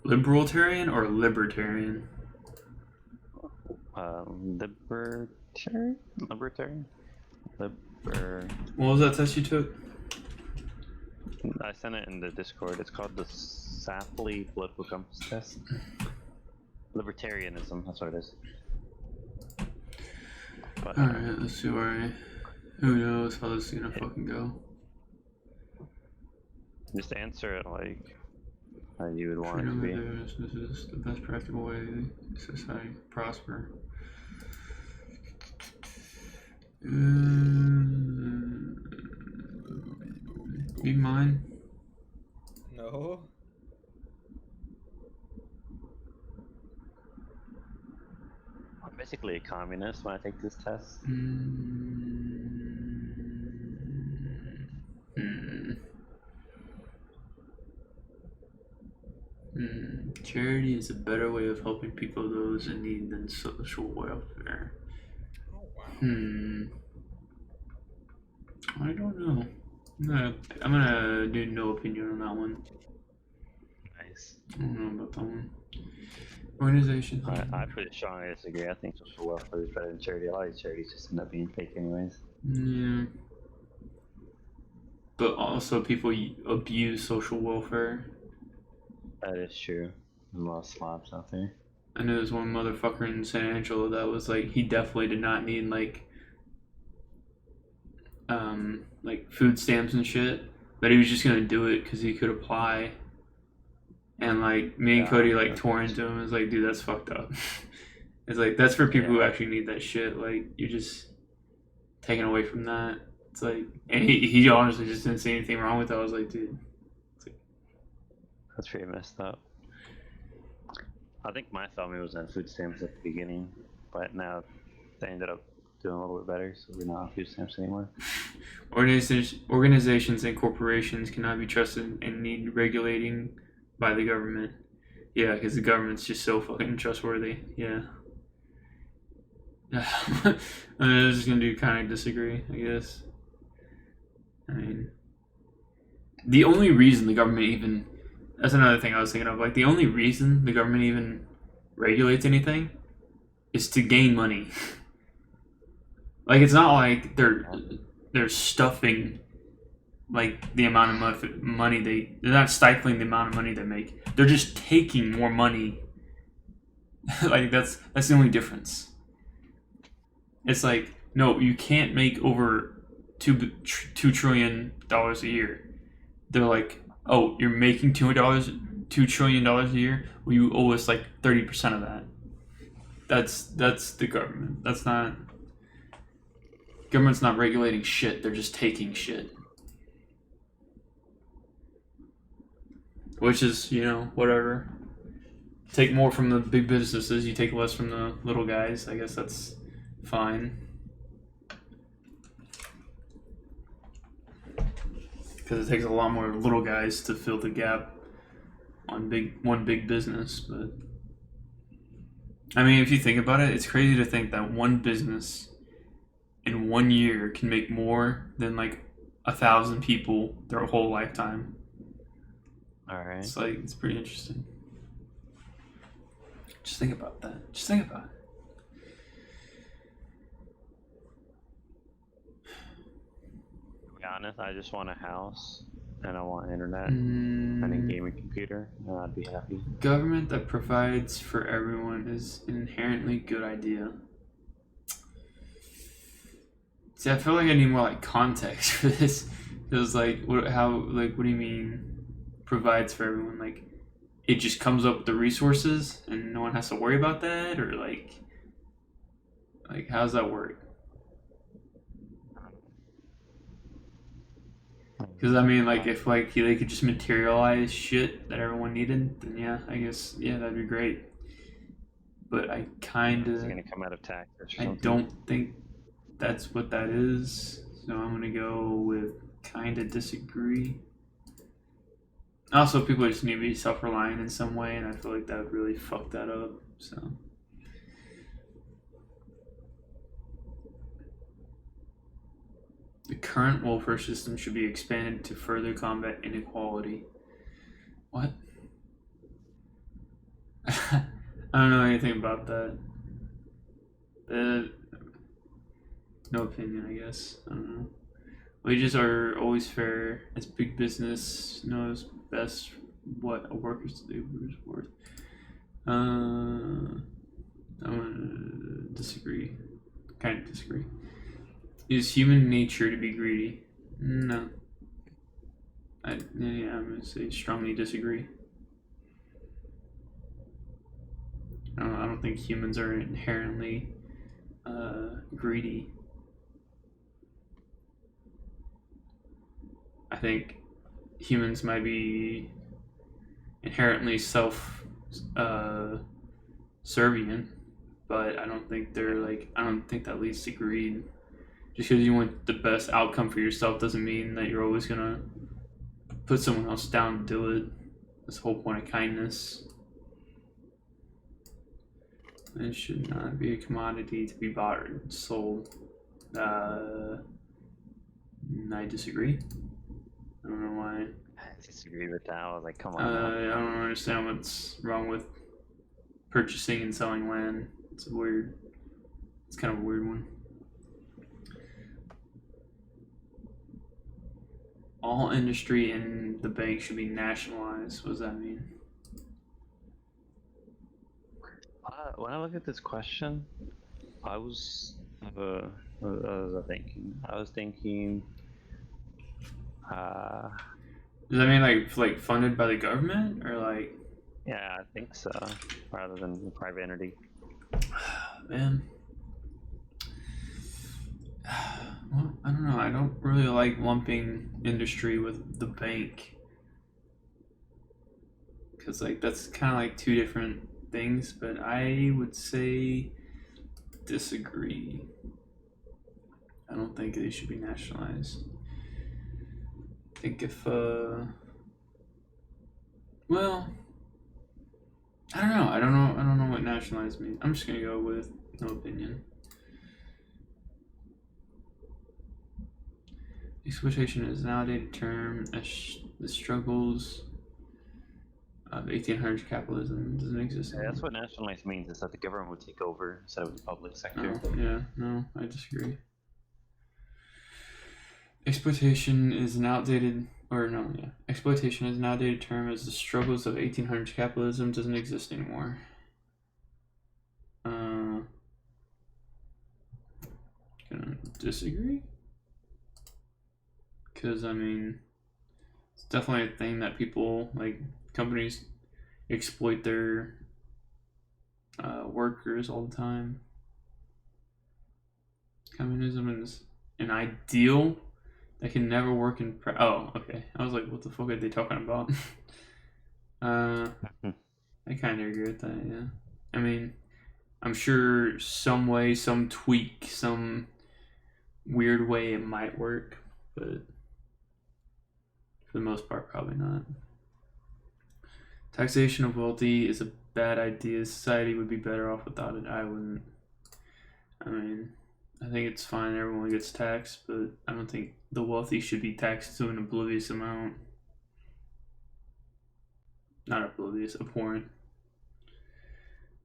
Libertarian or libertarian? Libertarian? Libertarian? What was that test you took? I sent it in the Discord. It's called the Sapley Political Compass Test. Libertarianism, that's what it is. But, Alright, let's see where who knows how this is gonna fucking go. Just answer it like how you would want it to be. This is the best practical way society to prosper. Be mine. No. I'm basically a communist when I take this test. Charity is a better way of helping people those in need than social welfare. Oh wow. I don't know. I'm gonna do no opinion on that one. Nice. I don't know about that one. Organization. I pretty strongly disagree. I think social welfare is better than charity. A lot of these charities just end up being fake anyways. Yeah. But also people abuse social welfare. That is true. There's a lot of slobs out there. I know there's one motherfucker in San Angelo that was like, he definitely did not need like food stamps and shit, but he was just gonna do it because he could apply. And like me and Cody like tore into him. It's like, dude, that's fucked up. It's like, that's for people who actually need that shit. Like, you're just taken away from that. It's like, and he honestly just didn't see anything wrong with it. I was like, dude, that's pretty messed up. I think my family was on food stamps at the beginning, but now they ended up doing a little bit better, so we're not on food stamps anymore. Organizations and corporations cannot be trusted and need regulating by the government. Yeah, because the government's just so fucking trustworthy. Yeah. I was just gonna kind of disagree, I guess. I mean, the only reason the government even, that's another thing I was thinking of, like the only reason the government even regulates anything is to gain money. Like, it's not like they're stuffing like the amount of money they're not stifling the amount of money they make. They're just taking more money. Like that's the only difference. It's like, no, you can't make over $2 trillion a year. They're like, oh, you're making $2 trillion a year. Well, you owe us like 30% of that. That's the government. That's not. Government's not regulating shit. They're just taking shit. Which is, whatever. Take more from the big businesses. You take less from the little guys. I guess that's fine. Because it takes a lot more little guys to fill the gap on one big business. But I mean, if you think about it, it's crazy to think that one business in 1 year can make more than like 1,000 people their whole lifetime. All right. It's like, it's pretty interesting. Just think about that. Just think about it. To be honest, I just want a house and I want internet and a gaming computer, and I'd be happy. Government that provides for everyone is an inherently good idea. See, I feel like I need more like context for this. It was like, what do you mean provides for everyone? Like, it just comes up with the resources and no one has to worry about that, or like how does that work? Because I mean, like, if like they could just materialize shit that everyone needed, then yeah, I guess that'd be great. But I kind of, It's gonna come out of tax or something. I don't think that's what that is. So I'm gonna go with kind of disagree. Also, people just need to be self-reliant in some way, and I feel like that would really fuck that up. So. The current welfare system should be expanded to further combat inequality. What? I don't know anything about that. No opinion, I guess. I don't know. Wages are always fair, as big business knows best what a worker's labor is worth. I'm gonna disagree. Kind of disagree. Is human nature to be greedy? No. I'm gonna say strongly disagree. I don't think humans are inherently greedy. I think humans might be inherently self-servient, but I don't think they're like. I don't think that leads to greed. Just because you want the best outcome for yourself doesn't mean that you're always gonna put someone else down to do it. That's the whole point of kindness. It should not be a commodity to be bought or sold. I disagree. I don't know why. I disagree with that. I was like, come on. I don't understand what's wrong with purchasing and selling land. It's weird. It's kind of a weird one. All industry in the bank should be nationalized. What does that mean? When I look at this question, what was I thinking? I was thinking, Does that mean like funded by the government or like? yeah, I think so, rather than a private entity. Man. Well, I don't know. I don't really like lumping industry with the bank. Because like that's kind of like two different things, but I would say disagree. I don't think they should be nationalized. I think if well, I don't know. I don't know what nationalized means. I'm just gonna go with no opinion. Exploitation is an outdated term. The struggles of 1800s capitalism doesn't exist Yeah, anymore. that's what nationalized means, is that the government would take over instead of the public sector. Oh, yeah, no, I disagree. Exploitation is an outdated, exploitation is an outdated term as the struggles of 1800s capitalism doesn't exist anymore. Gonna disagree? Because, I mean, it's definitely a thing that people, like, companies exploit their workers all the time. Communism is an ideal that can never work in oh, okay. I was like, what the fuck are they talking about? I kind of agree with that, yeah. I mean, I'm sure some way, some tweak, some weird way it might work, but for the most part, probably not. Taxation of wealthy is a bad idea. Society would be better off without it. I wouldn't. I mean, I think it's fine everyone gets taxed, but I don't think the wealthy should be taxed to an oblivious amount. Not oblivious, abhorrent.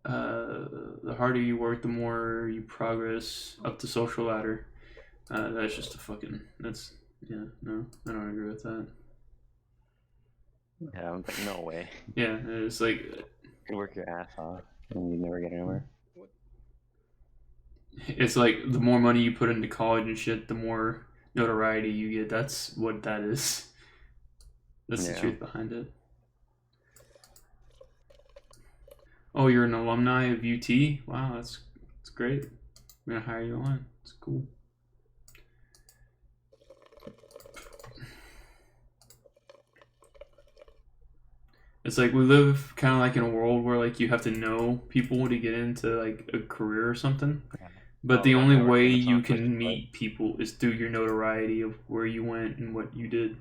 The harder you work, the more you progress up the social ladder. That's just a fucking. That's yeah. No, I don't agree with that. Yeah, I'm like, no way. Yeah, it's like You work your ass off and you never get anywhere. it's like the more money you put into college and shit, the more notoriety you get. That's what that is. That's the truth behind it. Oh, you're an alumni of UT? Wow, that's great. I'm gonna hire you on. It's cool. It's like we live kind of like in a world where like you have to know people to get into like a career or something. But the only way you can meet people is through your notoriety of where you went and what you did.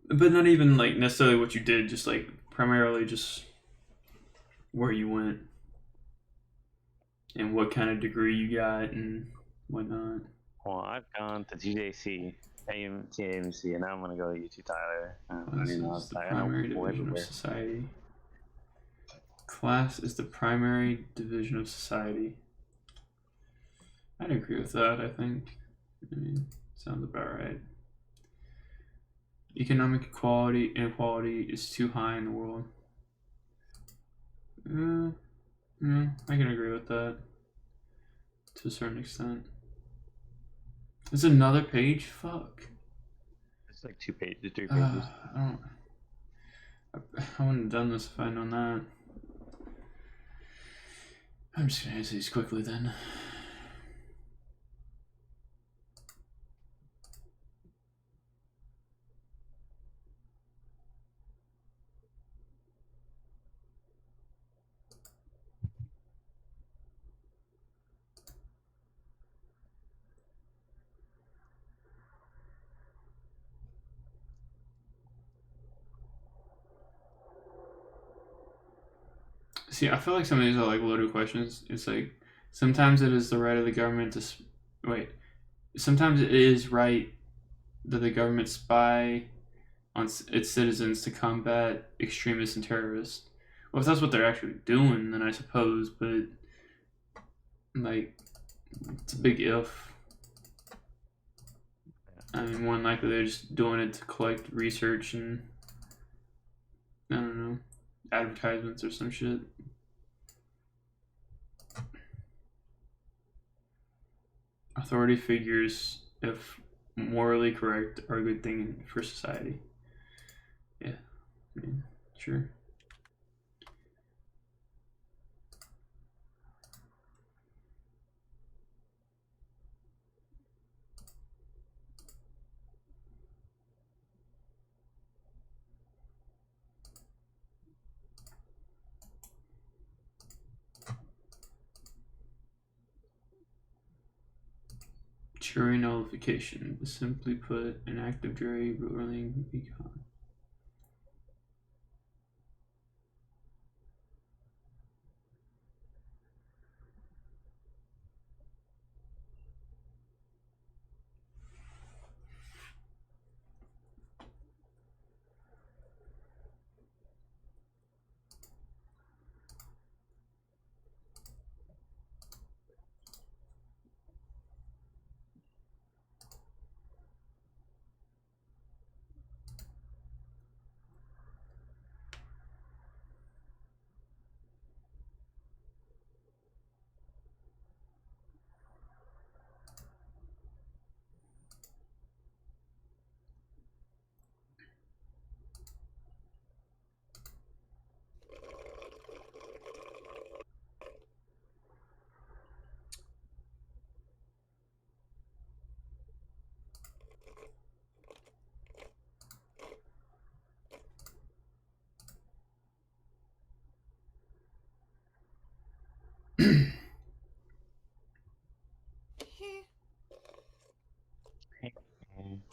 But not even like necessarily what you did, just like primarily just where you went and what kind of degree you got and whatnot. Well, I've gone to TJC, AMC, and now I'm gonna go to UT Tyler. This is the primary division of society. Class is the primary division of society. I'd agree with that, I think. I mean, sounds about right. Economic inequality is too high in the world. I can agree with that to a certain extent. There's another page? Fuck. It's like 2 pages, 3 pages. I wouldn't have done this if I'd known that. I'm just gonna answer these quickly then. See, I feel like some of these are like loaded questions. It's like sometimes it is the right of the government to wait. Sometimes it is right that the government spy on its citizens to combat extremists and terrorists. Well, if that's what they're actually doing, then I suppose. But like, it's a big if. I mean, more than likely they're just doing it to collect research and I don't know, advertisements or some shit. Authority figures, if morally correct, are a good thing for society. Yeah, I mean, sure. Jury nullification, simply put, an act of jury ruling econ.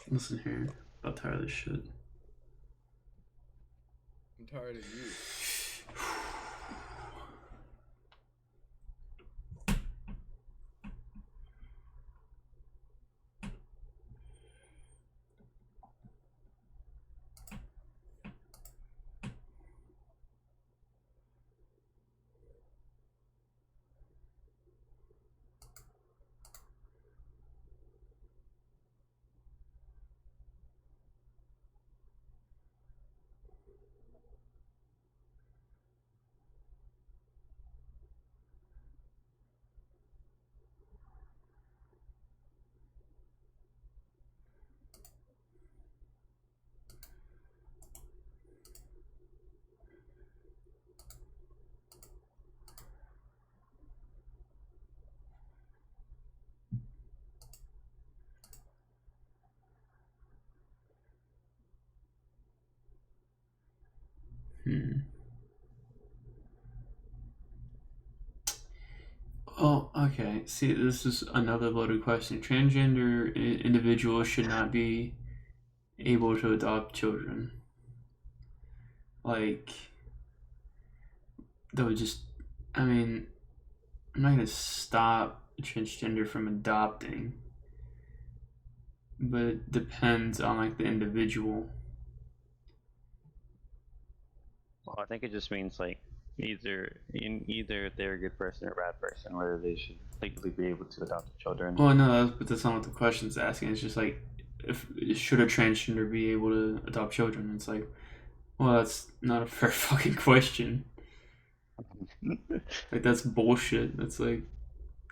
Listen here, I'm tired of this shit. I'm tired of you. Oh, okay. See, this is another loaded question. Transgender individuals should not be able to adopt children. Like, that would just, I mean, I'm not gonna stop a transgender from adopting, but it depends on like the individual. Well, I think it just means like either they're a good person or a bad person, whether they should legally be able to adopt children. Well, no, but that's not what the question's asking. It's just like, should a transgender be able to adopt children? It's like, well, that's not a fair fucking question. Like, that's bullshit. That's like,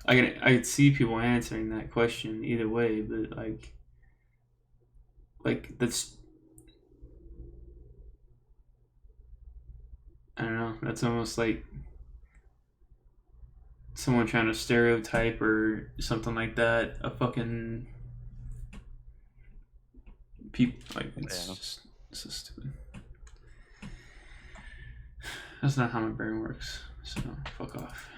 I could see people answering that question either way, but that's, I don't know. That's almost like someone trying to stereotype or something like that. A fucking people, like, it's so stupid. That's not how my brain works. So fuck off.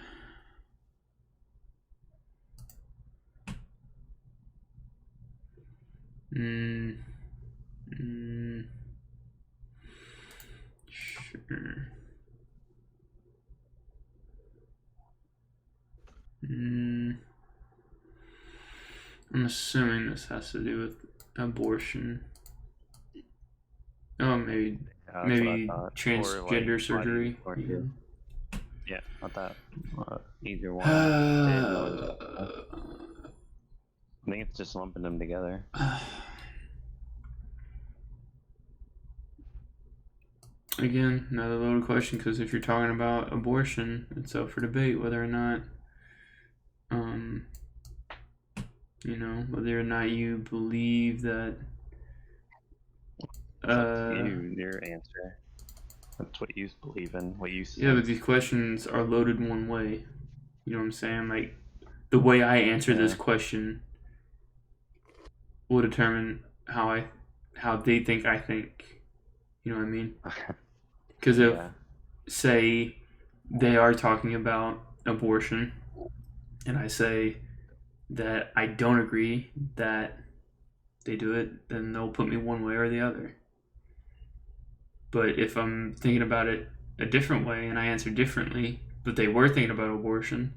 Sure. I'm assuming this has to do with abortion. Oh, maybe transgender surgery. Yeah, not that. Either one. I think it's just lumping them together. Again, another loaded question, because if you're talking about abortion, it's up for debate whether or not, whether or not you believe that. Your answer. That's what you believe in, what you see. Yeah, but these questions are loaded one way. You know what I'm saying? Like, the way I answer this question will determine how they think I think. You know what I mean? Because if, say, they are talking about abortion, and I say that I don't agree that they do it, then they'll put me one way or the other. But if I'm thinking about it a different way and I answer differently, but they were thinking about abortion,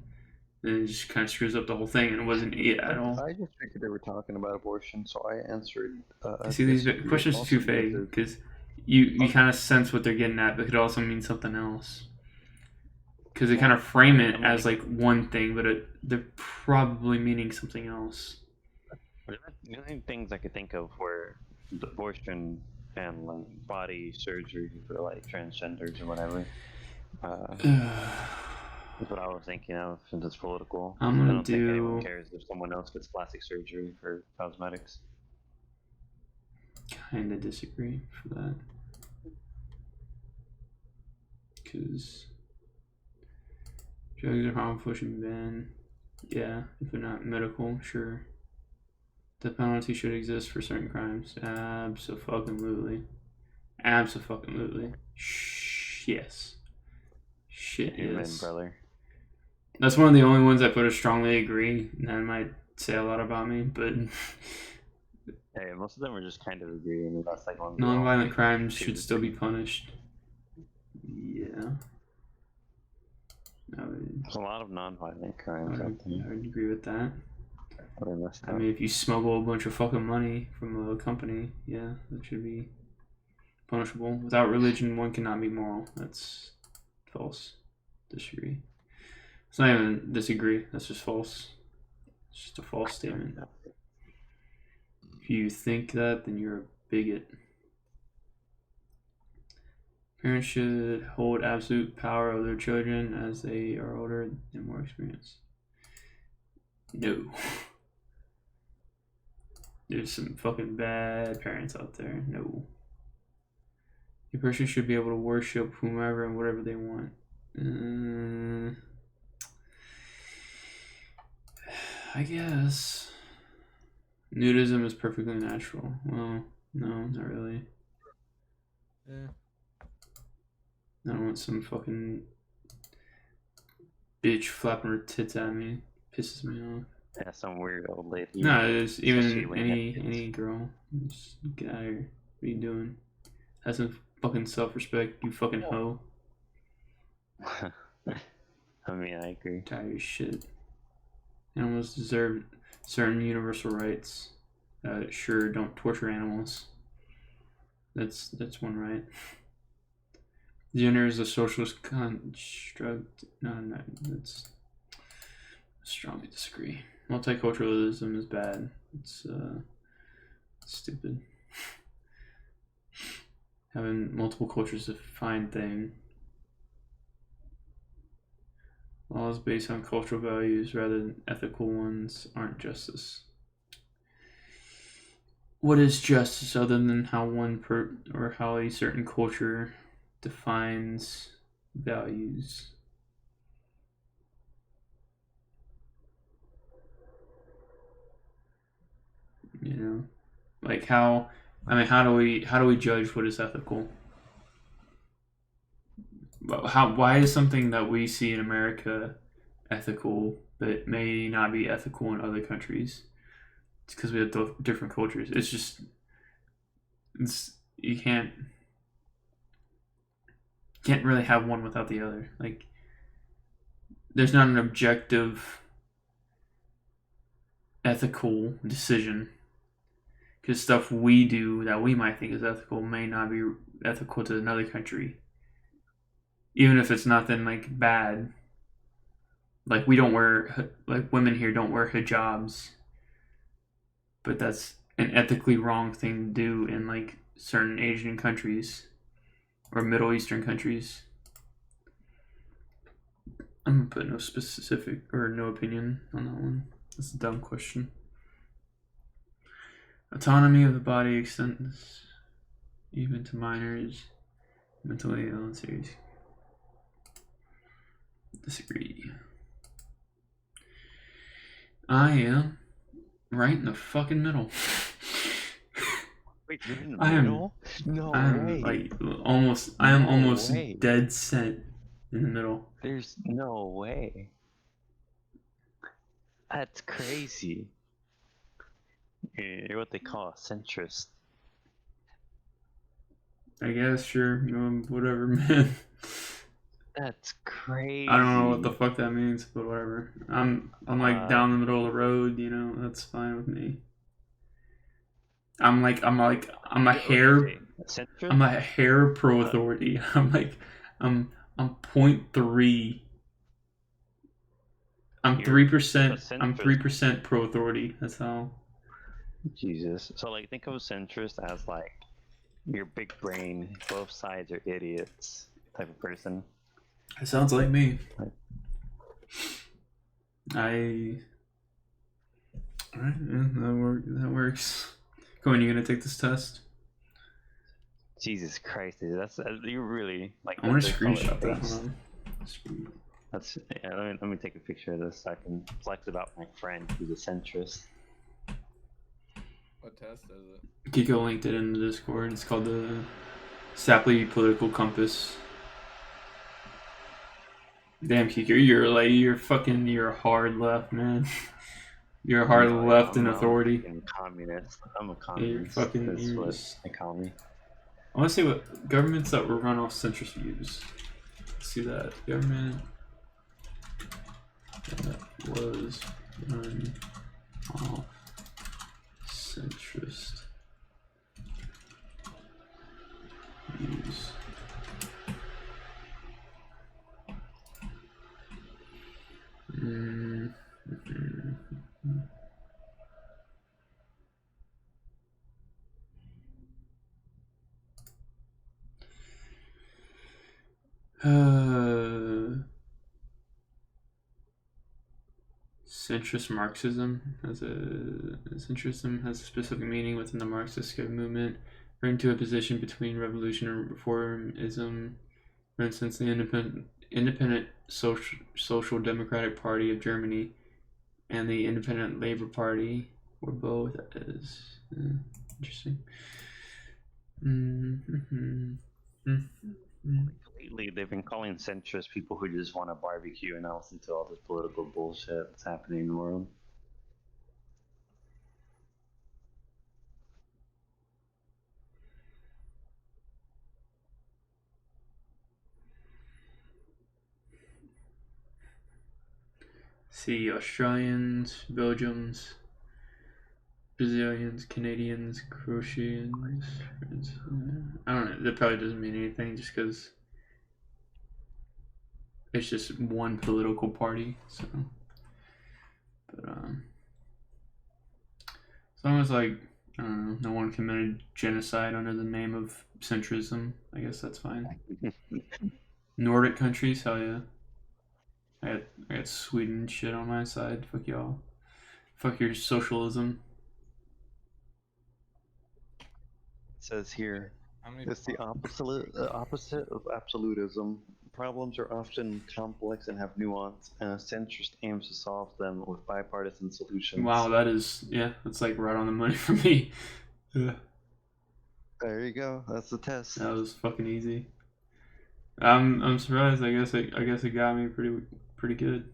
then it just kind of screws up the whole thing, and it wasn't it at all. I just figured they were talking about abortion, so I answered. See, these questions are too vague, because you kind of sense what they're getting at, but it could also mean something else. Because they kind of frame it as like one thing, but they're probably meaning something else. The only things I could think of were the abortion and like body surgery for like transgenders or whatever. That's what I was thinking of, since it's political. I don't think anyone cares if someone else gets plastic surgery for cosmetics. Kinda disagree for that. Because drugs are harmful, should be banned. Yeah, if they're not medical, sure. The penalty should exist for certain crimes. Abso-fucking-lutely. Abso-fucking-lutely. Yes. Shit, yes. Brother. That's one of the only ones I put a strongly agree. That might say a lot about me, but... Hey, most of them are just kind of agreeing. That's like one. Non-violent crimes should still be punished. Yeah. There's a lot of non-violent crimes out there. I would agree with that. I mean, if you smuggle a bunch of fucking money from a company, yeah, that should be punishable. Without religion, one cannot be moral. That's false. Disagree. It's not even disagree. That's just false. It's just a false statement. If you think that, then you're a bigot. Parents should hold absolute power over their children as they are older and more experienced. No. There's some fucking bad parents out there. No. A person should be able to worship whomever and whatever they want. I guess. Nudism is perfectly natural. Well, no, not really. Yeah. I don't want some fucking bitch flapping her tits at me. Pisses me off. Yeah, some weird old lady. No, it's even any girl. Just get out of here. What are you doing? Have some fucking self-respect, you fucking hoe. I mean, I agree. Tired of your shit. Animals deserve certain universal rights. Sure, don't torture animals. That's one right. Gender is a social construct. No, that's strongly disagree. Multiculturalism is bad. It's stupid. Having multiple cultures is a fine thing. Laws based on cultural values rather than ethical ones aren't justice. What is justice other than how or how a certain culture defines values? You know, like how do we judge what is ethical? Why is something that we see in America ethical but may not be ethical in other countries? It's because we have different cultures. You can't really have one without the other. Like, there's not an objective ethical decision, because stuff we do that we might think is ethical may not be ethical to another country, even if it's nothing like bad. Like, women here don't wear hijabs, but that's an ethically wrong thing to do in like certain Asian countries or Middle Eastern countries. I'm gonna put no specific or no opinion on that one. That's a dumb question. Autonomy of the body extends even to minors, mentally ill and serious. Disagree. I am right in the fucking middle. Wait, you're in the I am- middle? No I am way. like I am No almost way. dead set in the middle. There's no way. That's crazy. You're what they call a centrist. I guess, sure, whatever, man. That's crazy. I don't know what the fuck that means, but whatever. I'm like down the middle of the road, that's fine with me. I'm a hair Centrist? I'm a hair pro authority. I'm 0.3. I'm You're 3%. a I'm centrist. 3% pro authority. That's how. Jesus. So like think of a centrist as like your big brain, both sides are idiots type of person. It sounds like me. Right. Alright, yeah, that works. Go on, you gonna take this test? Jesus Christ, dude, that's you really like. I want to they call it screenshot that. face. Hold on. That's yeah. Let me take a picture of this so I can flex about my friend who's a centrist. What test is it? Kiko linked it in the Discord. It's called the Sapley Political Compass. Damn, Kiko, you're hard left, man. You're hard No, left in I'm authority. I'm communist. I'm a You're communist. fucking. That's You're what just- they call me. I want to see what governments that were run off centrist views. Let's see that government that was run off centrist views. Centrist Marxism has a specific meaning within the Marxist movement, referring to a position between revolution and reformism. For instance, the Independent Social Democratic Party of Germany and the Independent Labour Party were both as interesting. Lately, they've been calling centrist people who just want to barbecue and not listen to all this political bullshit that's happening in the world. See, Australians, Belgians, Brazilians, Canadians, Croatians. I don't know. That probably doesn't mean anything just because it's just one political party. So, but as long as like I don't know, no one committed genocide under the name of centrism, I guess that's fine. Nordic countries, hell yeah. I got Sweden shit on my side. Fuck y'all. Fuck your socialism. It says here, How many? it's the opposite of absolutism. Problems are often complex and have nuance, and a centrist aims to solve them with bipartisan solutions. Wow, that's like right on the money for me. Yeah. There you go. That's the test. That was fucking easy. I'm surprised. I guess it got me pretty good.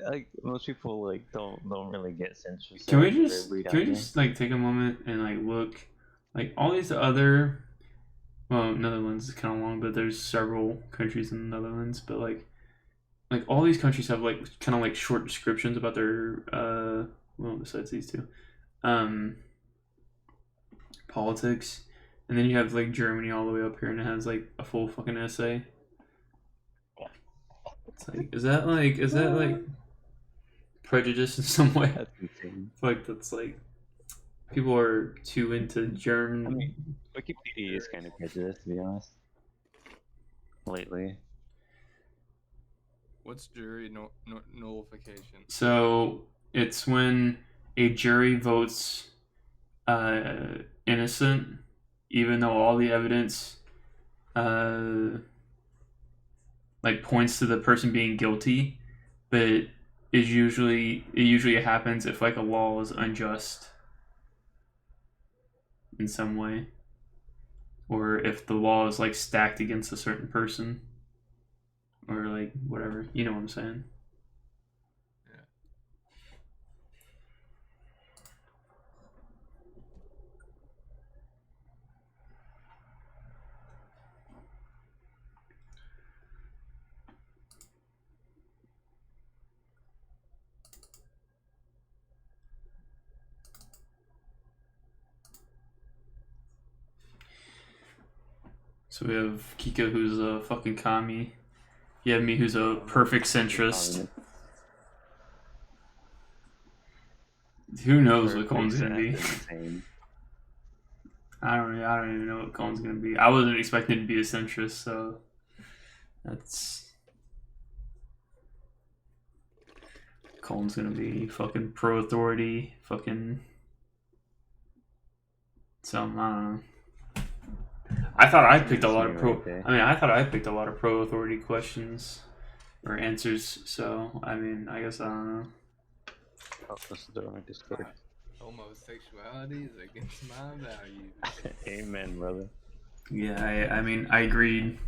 Like most people like don't really get centrist. Can we They just read can we out here. just like take a moment and like look like all these other Netherlands is kind of long, but there's several countries in the Netherlands, but like all these countries have like kind of like short descriptions about their well besides these two politics, and then you have like Germany all the way up here and it has like a full fucking essay. It's like is that like prejudice in some way? That's insane. Like that's like people are too into German. I mean, Wikipedia is kind of prejudiced, to be honest. Lately, What's jury nullification? So it's when a jury votes innocent, even though all the evidence like points to the person being guilty, but it usually happens if like a law is unjust in some way, or if the law is like stacked against a certain person, or like whatever. You know what I'm saying? So we have Kika, who's a fucking commie. You have me, who's a perfect centrist. Who knows what Colin's gonna be? Insane. I don't even know what Colin's gonna be. I wasn't expecting to be a centrist, so that's Colin's gonna be fucking pro authority, fucking something. I don't know. I thought I picked a lot of pro. I mean, I thought I picked a lot of pro authority questions or answers. So I mean, I guess I don't know. Oh, this is on my Discord. Homosexuality is against my values. Amen, brother. Yeah, I mean, I agreed.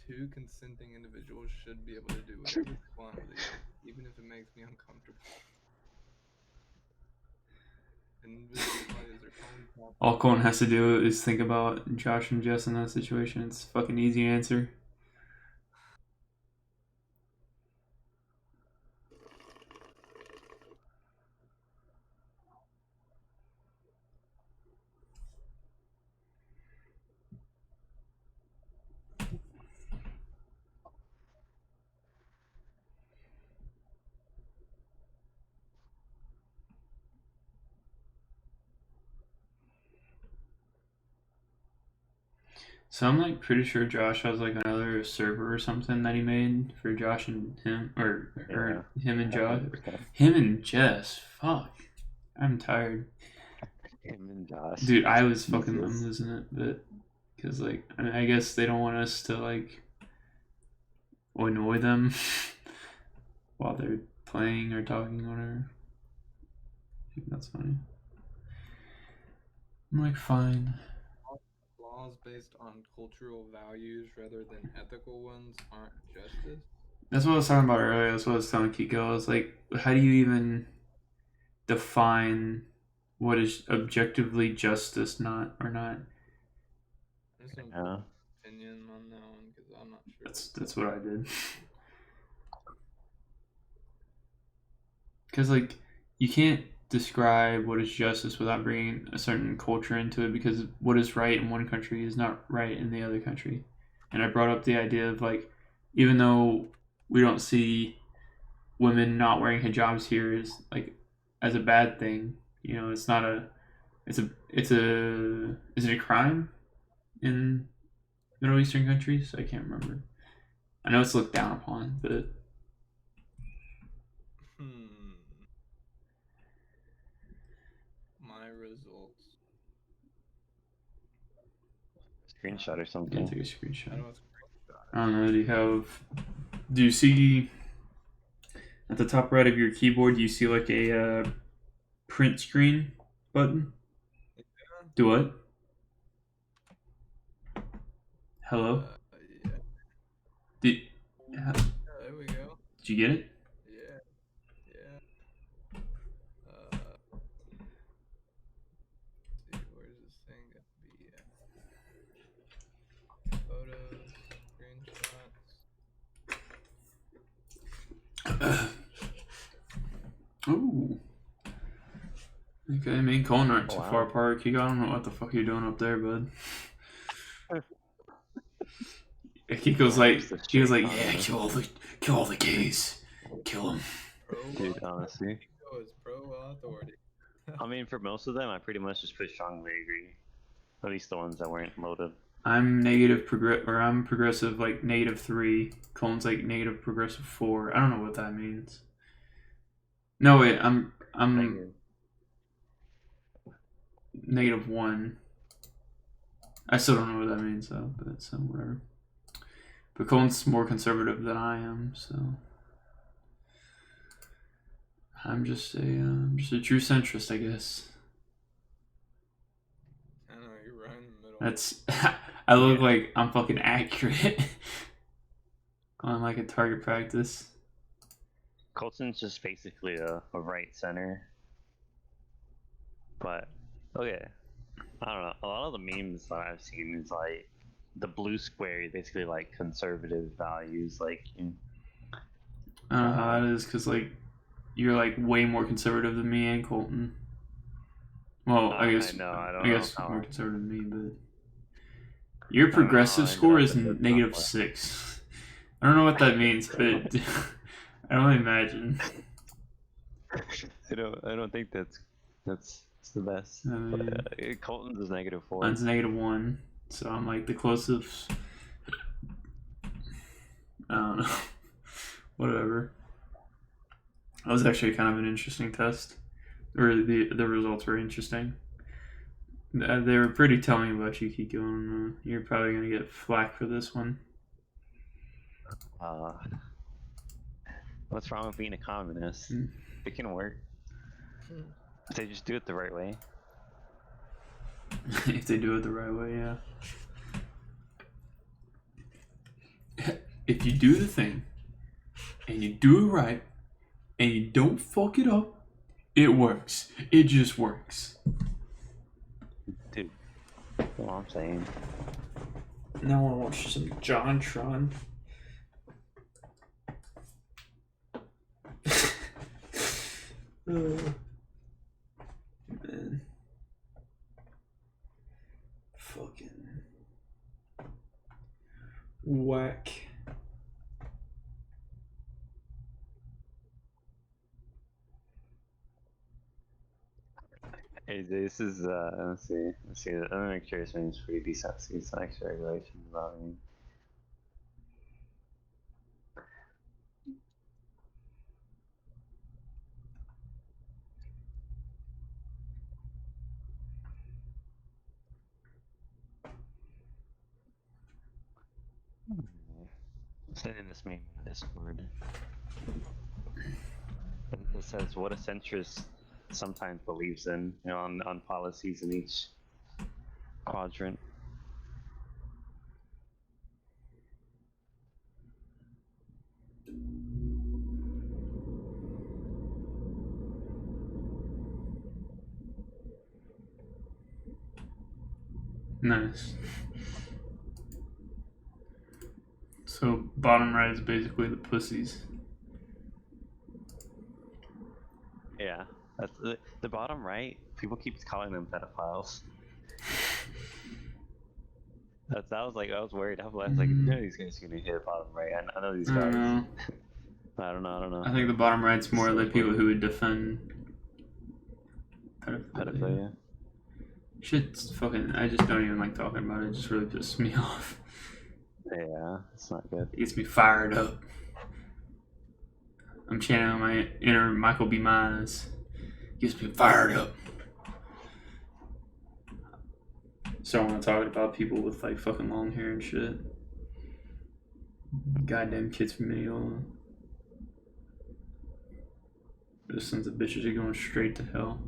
Two consenting individuals should be able to do whatever they want with each other, even if it makes me uncomfortable. Invisible bodies are common. All Colin has to do is think about Josh and Jess in that situation. It's a fucking easy answer. So I'm like pretty sure Josh has like another server or something that he made for Josh and him, or him and Josh, him and Jess. Fuck, I'm tired, Him and Josh. dude. I was fucking Jesus. I'm losing it, but because like I mean, I guess they don't want us to like annoy them while they're playing or talking or whatever. I think that's funny. I'm like fine. Laws based on cultural values rather than ethical ones aren't justice. That's what I was talking about earlier. That's what I was telling Kiko. I was like, how do you even define what is objectively justice, not or not? There's no Yeah. opinion on that one because I'm not sure. That's what I did. Because like you can't describe what is justice without bringing a certain culture into it, because what is right in one country is not right in the other country. And I brought up the idea of like, even though we don't see women not wearing hijabs here is like as a bad thing, you know, it's not a, it's a, is it a crime in Middle Eastern countries? I can't remember. I know it's looked down upon, but My results. Screenshot or yeah, something. take a I screenshot. don't screenshot. I don't know. Do you see at the top right of your keyboard? Do you see like a print screen button? Yeah. Do what? Hello? Yeah. Did There we go. did you get it? Yeah. Yeah. See, where's this thing gonna be at? Photos, screenshots. Ooh. Okay, me and Colin aren't too Wow. far apart. Kiko, I don't know what the fuck you're doing up there, bud. Kiko's like, he was like, yeah, kill all the gays, kill them. Dude, honestly. Nico is pro authority. I mean, for most of them, I pretty much just put strongly agree. At least the ones that weren't loaded. I'm I'm progressive like -3. Colin's like negative progressive 4. I don't know what that means. No wait, I'm Negative. -1. I still don't know what that means though, but so whatever. But Colin's more conservative than I am, so I'm just a true centrist, I guess. I know, you're right in the middle. That's I look like I'm fucking accurate on like a target practice. Colton's just basically a right center. But, okay. I don't know. A lot of the memes that I've seen is like the blue square is basically like conservative values. Like, I don't know how that is, because like you're like way more conservative than me and Colton. Well, I guess I know, I don't I guess know how- more conservative than me, but your don't know how progressive I ended score up is at this negative number. 6. I don't know what that means, but I don't imagine. I don't think that's the best. I mean, Colton's is -4. mine's -1, so I'm like the closest. I don't know. Whatever. That was actually kind of an interesting test, or the results were interesting. They were pretty telling about you, Kiko, and you're probably gonna get flack for this one. What's wrong with being a communist? Mm. It can work. If they just do it the right way. If they do it the right way, yeah. If you do the thing, and you do it right, and you don't fuck it up, it works. It just works. Dude, that's what I'm saying. Now I want to watch some JonTron. Man. Fucking whack. Hey, this is let's see. Let me make sure this means pretty decent. See some extra regulations about me. Sending this meme in Discord. It says what a centrist sometimes believes in, you know, on policies in each quadrant. Nice. So bottom right is basically the pussies. Yeah. That's the bottom right. People keep calling them pedophiles. I was worried. I was like, no, these guys are gonna hit bottom right. I know these I don't guys. know. I don't know. I think the bottom right's more like people who would defend pedophilia. Pedophilia. Shit's fucking. I just don't even like talking about it. It just really pisses me off. Yeah, it's not good. It gets me fired up. I'm channeling my inner Michael B. Myers. Gets me fired up. So I want to talk about people with like fucking long hair and shit. Goddamn kids from Minneola. Those sons of bitches are going straight to hell.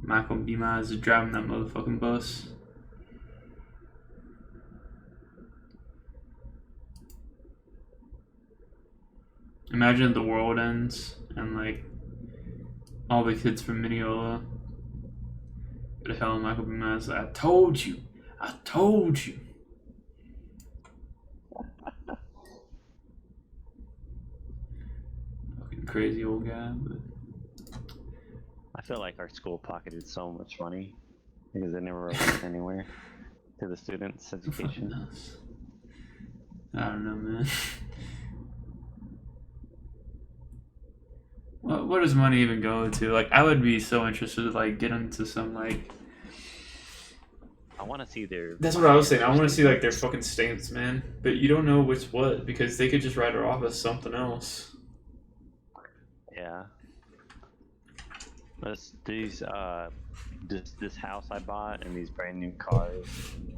Michael B. Myers is driving that motherfucking bus. Imagine if the world ends and like all the kids from Minneola go to hell and Michael B. Myers like, I told you. Fucking crazy old guy, but I feel like our school pocketed so much money because they never went anywhere to the students' fucking education. nuts. I don't know, man. What does money even go to? Like, I would be so interested to like get into some like. I want to see their. That's what I was saying. I want to see like their fucking stamps, man. But you don't know which what because they could just write it off as something else. Yeah. This house I bought and these brand new cars,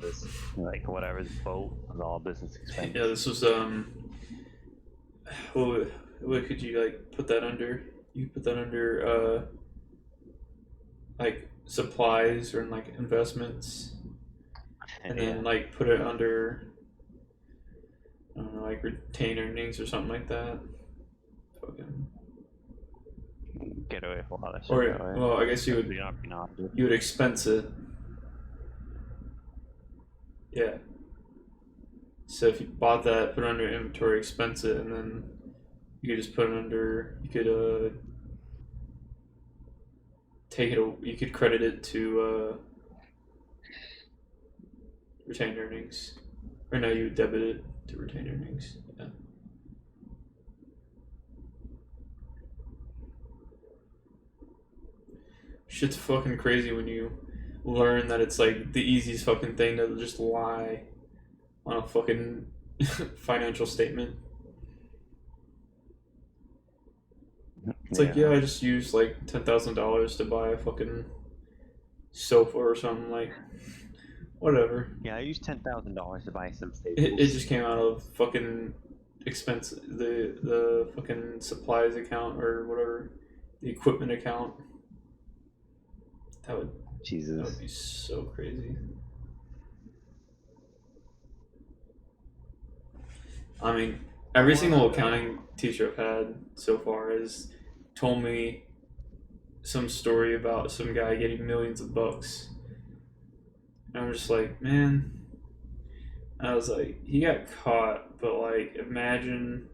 this like whatever this boat was all business expenses. Yeah, this was what could you like put that under? You put that under like supplies or like investments, and then like put it under I don't know, like retained earnings or something like that. Fucking. Get away with a lot of shit. Or that way. well, I guess you would you would expense it. Yeah. So if you bought that, put it under inventory, expense it, and then you could just put it under. You could take it. You could credit it to retained earnings, or no, you would debit it to retained earnings. Yeah. Shit's fucking crazy when you learn that it's like the easiest fucking thing to just lie on a fucking financial statement. It's like, yeah, I just used like $10,000 to buy a fucking sofa or something. Like, whatever. Yeah, I used $10,000 to buy some staples. It just came out of fucking expense, the fucking supplies account or whatever, the equipment account. That would be so crazy. I mean, every single accounting teacher I've had so far has told me some story about some guy getting millions of bucks. And I'm just like, man. I was like, he got caught, but like, imagine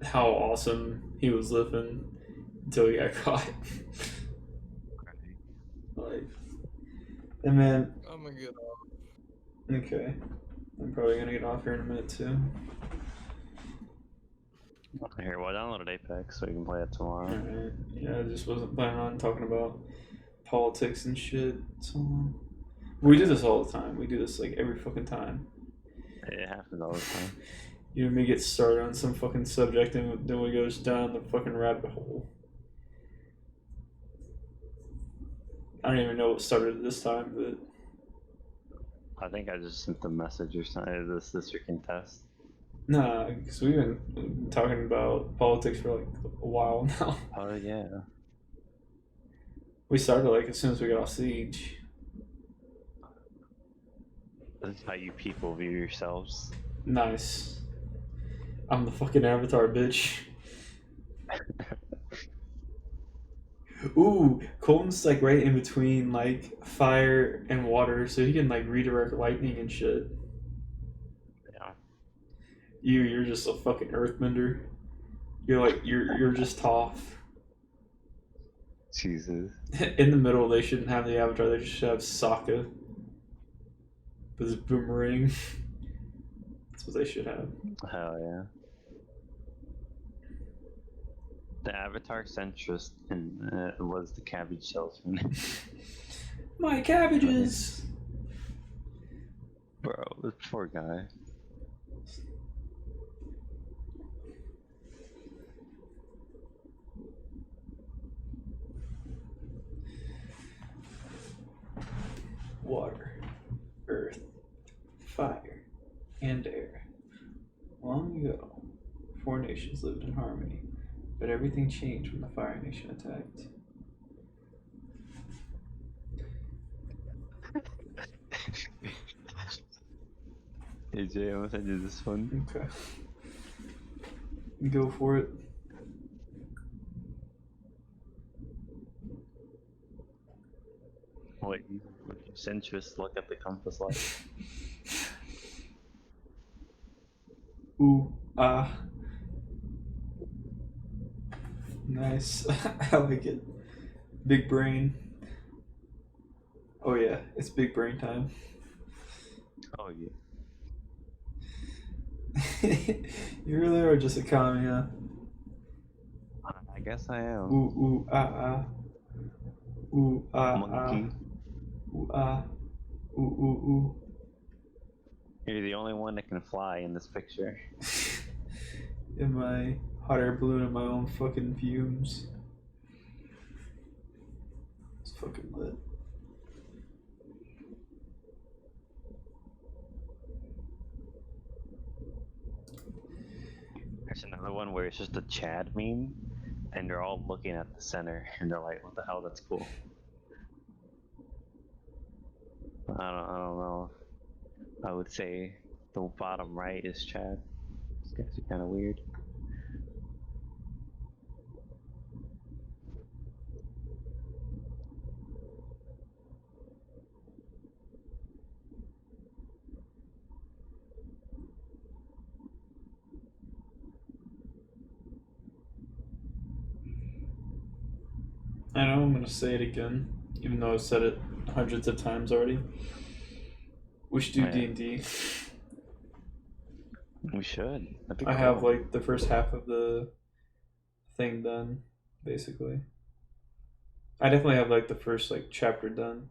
how awesome he was living until he got caught. Like, and man. I'm gonna get off. Okay. I'm probably gonna get off here in a minute too. Here, well, I downloaded Apex so you can play it tomorrow. Alright. Yeah, I just wasn't planning on talking about politics and shit so long. We do this all the time. We do this like every fucking time. It happens all the time. You and me get started on some fucking subject and then we go down the fucking rabbit hole. I don't even know what started this time, but I think I just sent the message or something. This freaking test. nah, because we've been talking about politics for like a while now. Oh yeah. We started like as soon as we got off Siege. This is how you people view yourselves. Nice. I'm the fucking avatar, bitch. Ooh, Colton's like right in between like fire and water, so he can like redirect lightning and shit. Yeah. You're just a fucking earthbender. You're just Toph. Jesus. In the middle, they shouldn't have the avatar. They just should have Sokka with his boomerang. That's what they should have. Hell yeah. The Avatar centrist was the cabbage salesman. My cabbages. Bro, this poor guy. Water, earth, fire, and air. Long ago, 4 nations lived in harmony, but everything changed when the Fire Nation attacked. Hey Jay, I'm gonna send you this one. Okay. Go for it. Wait, you centrist look at the compass light. Ooh, ah. Nice. I like it. Big brain. Oh yeah, it's big brain time. Oh yeah. You really are just a commie, huh? I guess I am. Ooh, ah, ah. Ooh, ah, ah. Monkey. Ooh, ah. Ooh. You're the only one that can fly in this picture. In my hot air balloon in my own fucking fumes. It's fucking lit. There's another one where it's just a Chad meme, and they're all looking at the center, and they're like, "What the hell? That's cool." I don't know. I would say the bottom right is Chad. These guys are kind of weird. I know I'm gonna say it again, even though I've said it hundreds of times already. We should do Oh, yeah. D&D. We should. That'd be I cool. have like the first half of the thing done, basically. I definitely have like the first like chapter done.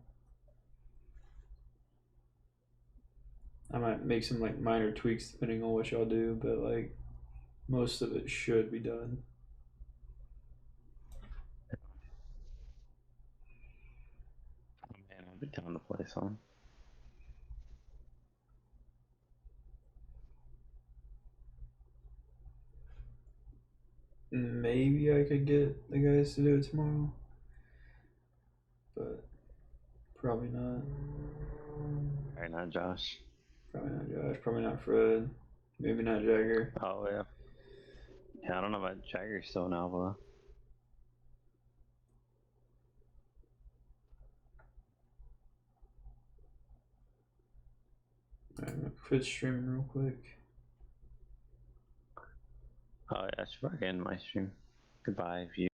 I might make some like minor tweaks depending on what y'all do, but like most of it should be done. Oh, man, I've been telling to play some. Maybe I could get the guys to do it tomorrow, but probably not. Alright, now Josh. Probably not Josh. Probably not Fred. Maybe not Jagger. Oh yeah. Yeah, I don't know about Jagger still now, but Alright, I'm gonna quit streaming real quick. oh yeah, I should probably end my stream. Goodbye, view.